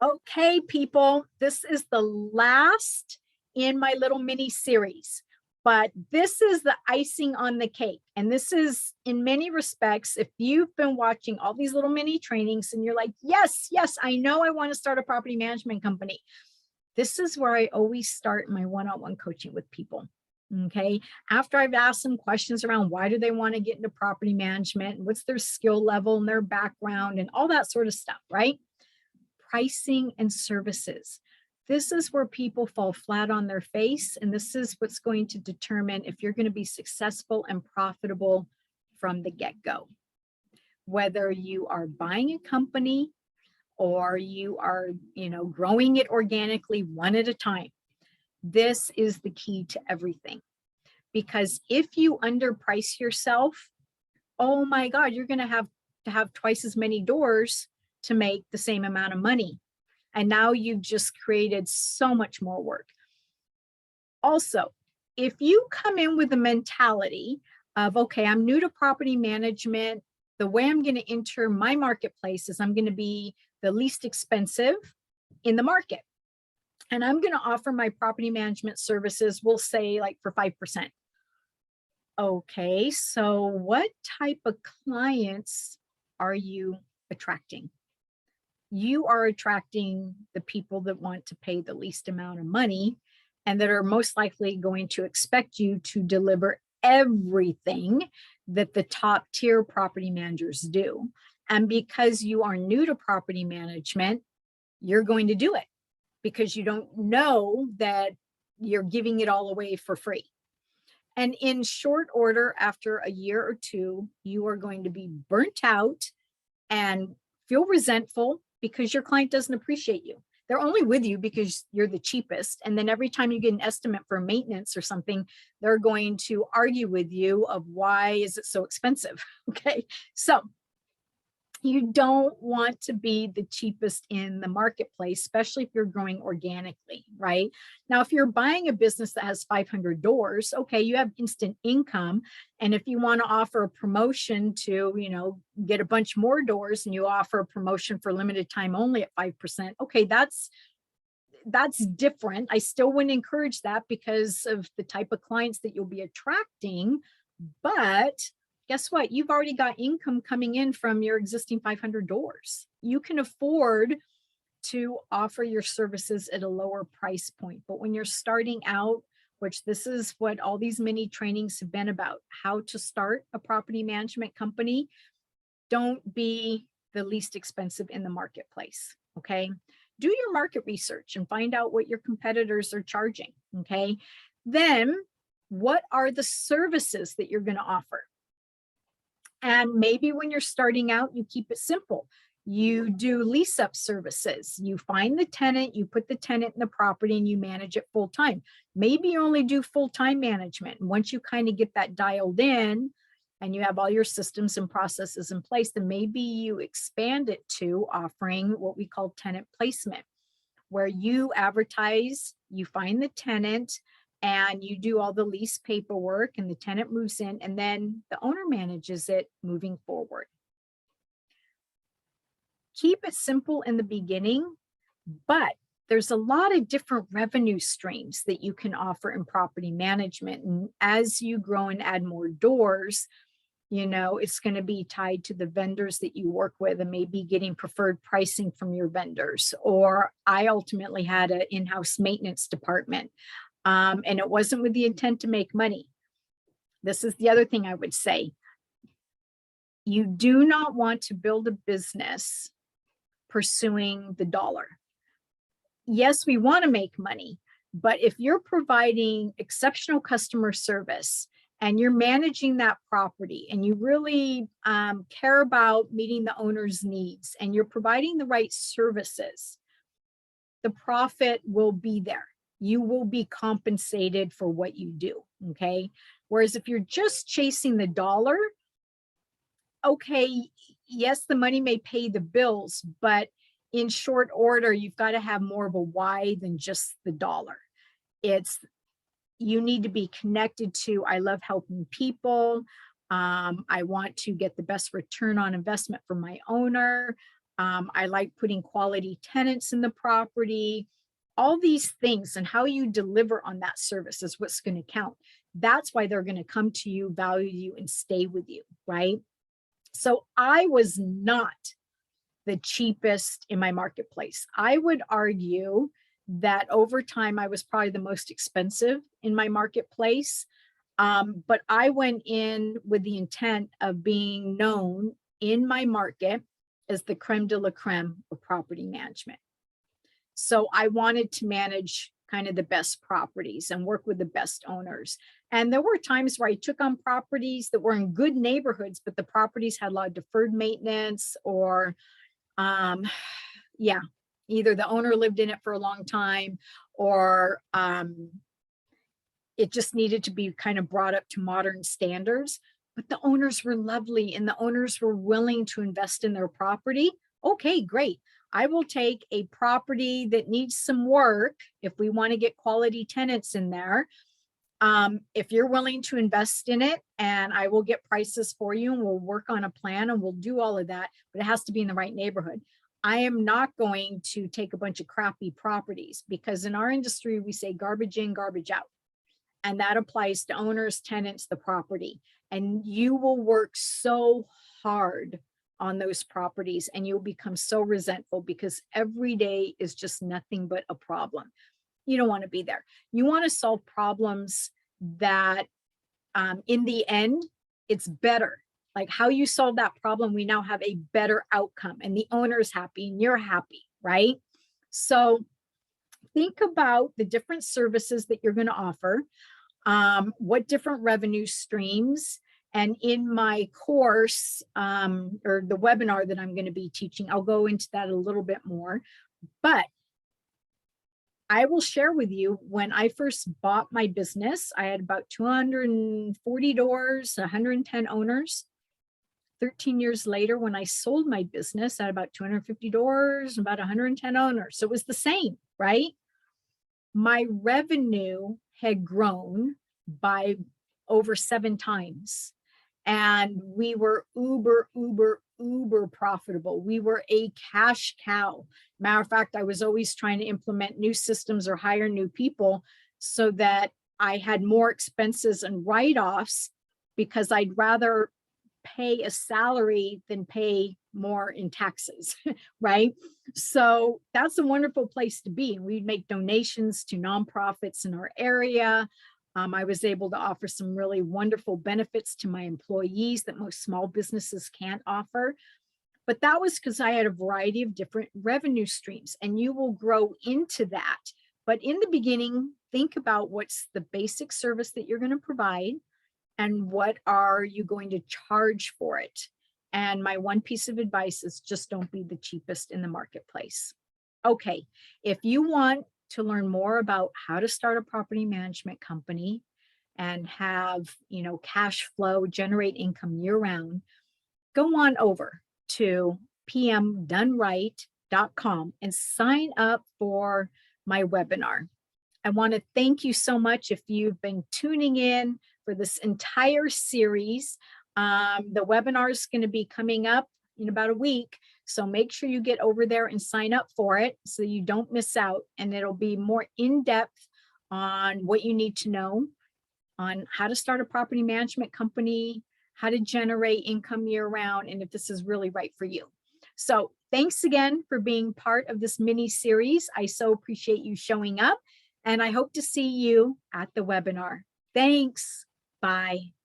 Okay, people, this is the last in my little mini series, but this is the icing on the cake. And this is, in many respects, if you've been watching all these little mini trainings and you're like, yes, yes, I know I want to start a property management company. This is where I always start my one-on-one coaching with people. Okay. After I've asked some questions around why do they want to get into property management and what's their skill level and their background and all that sort of stuff, right? Pricing and services. This is where people fall flat on their face, and this is what's going to determine if you're going to be successful and profitable from the get-go. Whether you are buying a company or you are, growing it organically one at a time, this is the key to everything. Because if you underprice yourself, oh my God, you're going to have twice as many doors to make the same amount of money. And now you've just created so much more work. Also, if you come in with the mentality of, okay, I'm new to property management, the way I'm going to enter my marketplace is I'm going to be the least expensive in the market. And I'm going to offer my property management services, we'll say like for 5%. Okay, so what type of clients are you attracting? You are attracting the people that want to pay the least amount of money and that are most likely going to expect you to deliver everything that the top tier property managers do. And because you are new to property management, you're going to do it because you don't know that you're giving it all away for free. And in short order, after a year or two, you are going to be burnt out and feel resentful because your client doesn't appreciate you. They're only with you because you're the cheapest. And then every time you get an estimate for maintenance or something, they're going to argue with you of why is it so expensive? Okay. So you don't want to be the cheapest in the marketplace, especially if you're growing organically, right? Now, if you're buying a business that has 500 doors, okay, you have instant income. And if you want to offer a promotion to, get a bunch more doors and you offer a promotion for limited time only at 5%, okay, that's different. I still wouldn't encourage that because of the type of clients that you'll be attracting. But guess what? You've already got income coming in from your existing 500 doors. You can afford to offer your services at a lower price point. But when you're starting out, which this is what all these mini trainings have been about, how to start a property management company, don't be the least expensive in the marketplace. Okay. Do your market research and find out what your competitors are charging. Okay. Then what are the services that you're going to offer? And maybe when you're starting out, you keep it simple. You do lease up services. You find the tenant, you put the tenant in the property and you manage it full time. Maybe you only do full-time management. And once you kind of get that dialed in and you have all your systems and processes in place, then maybe you expand it to offering what we call tenant placement, where you advertise, you find the tenant, and you do all the lease paperwork and the tenant moves in and then the owner manages it moving forward. Keep it simple in the beginning, but there's a lot of different revenue streams that you can offer in property management. And as you grow and add more doors, it's going to be tied to the vendors that you work with and maybe getting preferred pricing from your vendors. Or I ultimately had an in-house maintenance department. And it wasn't with the intent to make money. This is the other thing I would say. You do not want to build a business pursuing the dollar. Yes, we want to make money, but if you're providing exceptional customer service and you're managing that property and you really care about meeting the owner's needs and you're providing the right services, the profit will be there. You will be compensated for what you do, okay? Whereas if you're just chasing the dollar, okay, yes, the money may pay the bills, but in short order, you've got to have more of a why than just the dollar. You need to be connected to, I love helping people. I want to get the best return on investment for my owner. I like putting quality tenants in the property. All these things and how you deliver on that service is what's going to count. That's why they're going to come to you, value you, and stay with you, right? So I was not the cheapest in my marketplace. I would argue that over time, I was probably the most expensive in my marketplace. But I went in with the intent of being known in my market as the creme de la creme of property management. So I wanted to manage kind of the best properties and work with the best owners. And there were times where I took on properties that were in good neighborhoods, but the properties had a lot of deferred maintenance or, yeah, either the owner lived in it for a long time or it just needed to be kind of brought up to modern standards. But the owners were lovely and the owners were willing to invest in their property. Okay, great. I will take a property that needs some work if we want to get quality tenants in there. If you're willing to invest in it, and I will get prices for you and we'll work on a plan and we'll do all of that, but it has to be in the right neighborhood. I am not going to take a bunch of crappy properties because in our industry, we say garbage in, garbage out. And that applies to owners, tenants, the property. And you will work so hard on those properties and you'll become so resentful because every day is just nothing but a problem. You don't want to be there. You want to solve problems that in the end, it's better. Like how you solve that problem, we now have a better outcome and the owner's happy and you're happy, right? So think about the different services that you're going to offer, what different revenue streams. And in my course or the webinar that I'm going to be teaching, I'll go into that a little bit more. But I will share with you when I first bought my business, I had about 240 doors, 110 owners. 13 years later, when I sold my business, I had about 250 doors, about 110 owners. So it was the same, right? My revenue had grown by over 7 times. And we were uber profitable. We were a cash cow. Matter of fact, I was always trying to implement new systems or hire new people so that I had more expenses and write-offs because I'd rather pay a salary than pay more in taxes, right? So that's a wonderful place to be. We'd make donations to nonprofits in our area. I was able to offer some really wonderful benefits to my employees that most small businesses can't offer. But that was because I had a variety of different revenue streams, and you will grow into that. But in the beginning, think about what's the basic service that you're going to provide and what are you going to charge for it. And my one piece of advice is just don't be the cheapest in the marketplace. Okay, if you want to learn more about how to start a property management company and have, cash flow, generate income year round, go on over to pmdoneright.com and sign up for my webinar. I want to thank you so much if you've been tuning in for this entire series. The webinar is going to be coming up in about a week. So make sure you get over there and sign up for it so you don't miss out. And it'll be more in-depth on what you need to know on how to start a property management company, how to generate income year round, and if this is really right for you. So thanks again for being part of this mini series. I so appreciate you showing up, and I hope to see you at the webinar. Thanks. Bye.